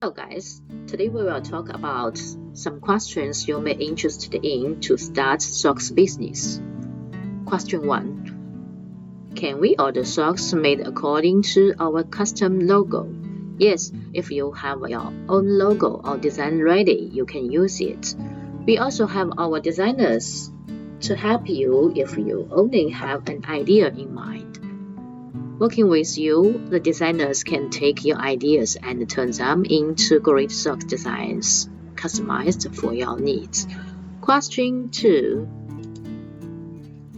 Hello guys, today we will talk about some questions you may be interested in to start socks business. Question 1. Can we order socks made according to our custom logo? Yes, if you have your own logo or design ready, you can use it. We also have our designers to help you if you only have an idea in mind. Working with you, the designers can take your ideas and turn them into great sock designs, customized for your needs. Question 2.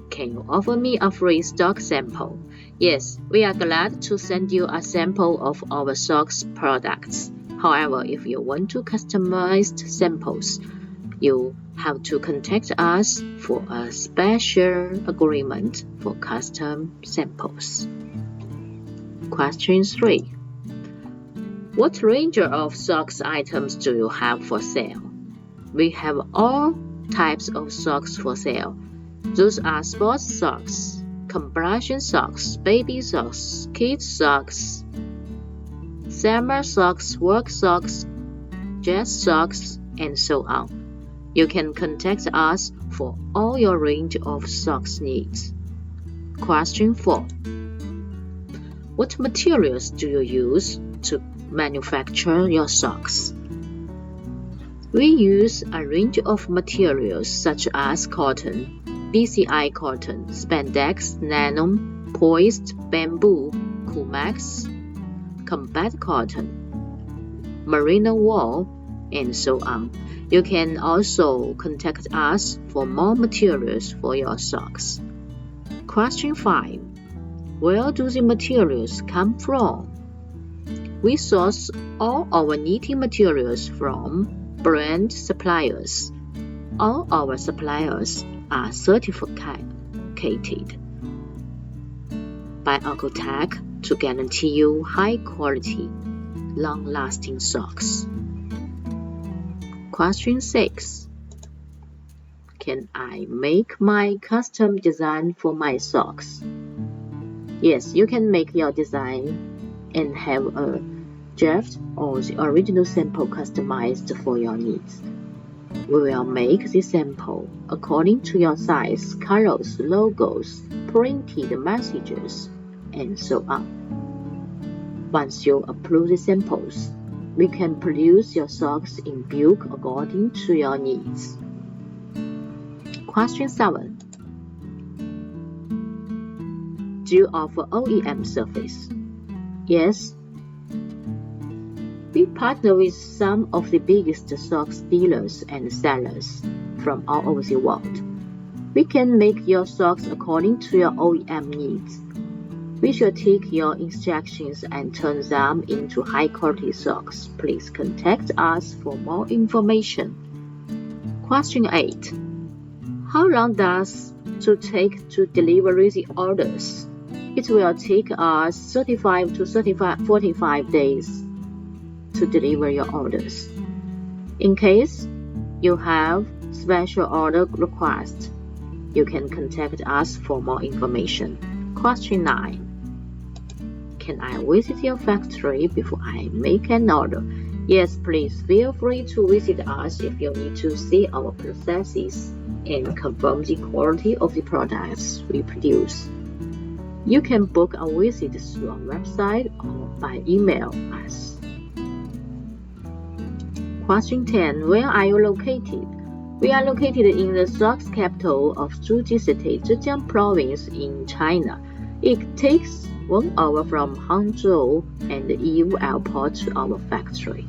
Can you offer me a free stock sample? Yes, we are glad to send you a sample of our socks products. However, if you want to customized samples, you have to contact us for a special agreement for custom samples. Question 3. What range of socks items do you have for sale? We have all types of socks for sale. Those are sports socks, compression socks, baby socks, kids socks, summer socks, work socks, jazz socks, and so on. You can contact us for all your range of socks needs. Question 4. What materials do you use to manufacture your socks? We use a range of materials such as cotton, BCI cotton, spandex, nylon, polyester, bamboo, Kumax, combat cotton, merino wool, and so on. You can also contact us for more materials for your socks. Question 5. Where do the materials come from? We source all our knitting materials from brand suppliers. All our suppliers are certified by Oeko-Tex to guarantee you high quality, long-lasting socks. Question 6. Can I make my custom design for my socks? Yes, you can make your design and have a draft or the original sample customized for your needs. We will make the sample according to your size, colors, logos, printed messages, and so on. Once you approve the samples, we can produce your socks in bulk according to your needs. Question 7. Do you offer OEM service? Yes. We partner with some of the biggest socks dealers and sellers from all over the world. We can make your socks according to your OEM needs. We shall take your instructions and turn them into high-quality socks. Please contact us for more information. Question 8. How long does it take to deliver the orders? It will take us 35 to 45 days to deliver your orders. In case you have special order requests, you can contact us for more information. Question 9. Can I visit your factory before I make an order? Yes, please feel free to visit us if you need to see our processes and confirm the quality of the products we produce. You can book a visit through our website or by email us. Question 10. Where are you located? We are located in the socks capital of Zhuji City, Zhejiang Province in China. It takes 1 hour from Hangzhou and the EU airport to our factory.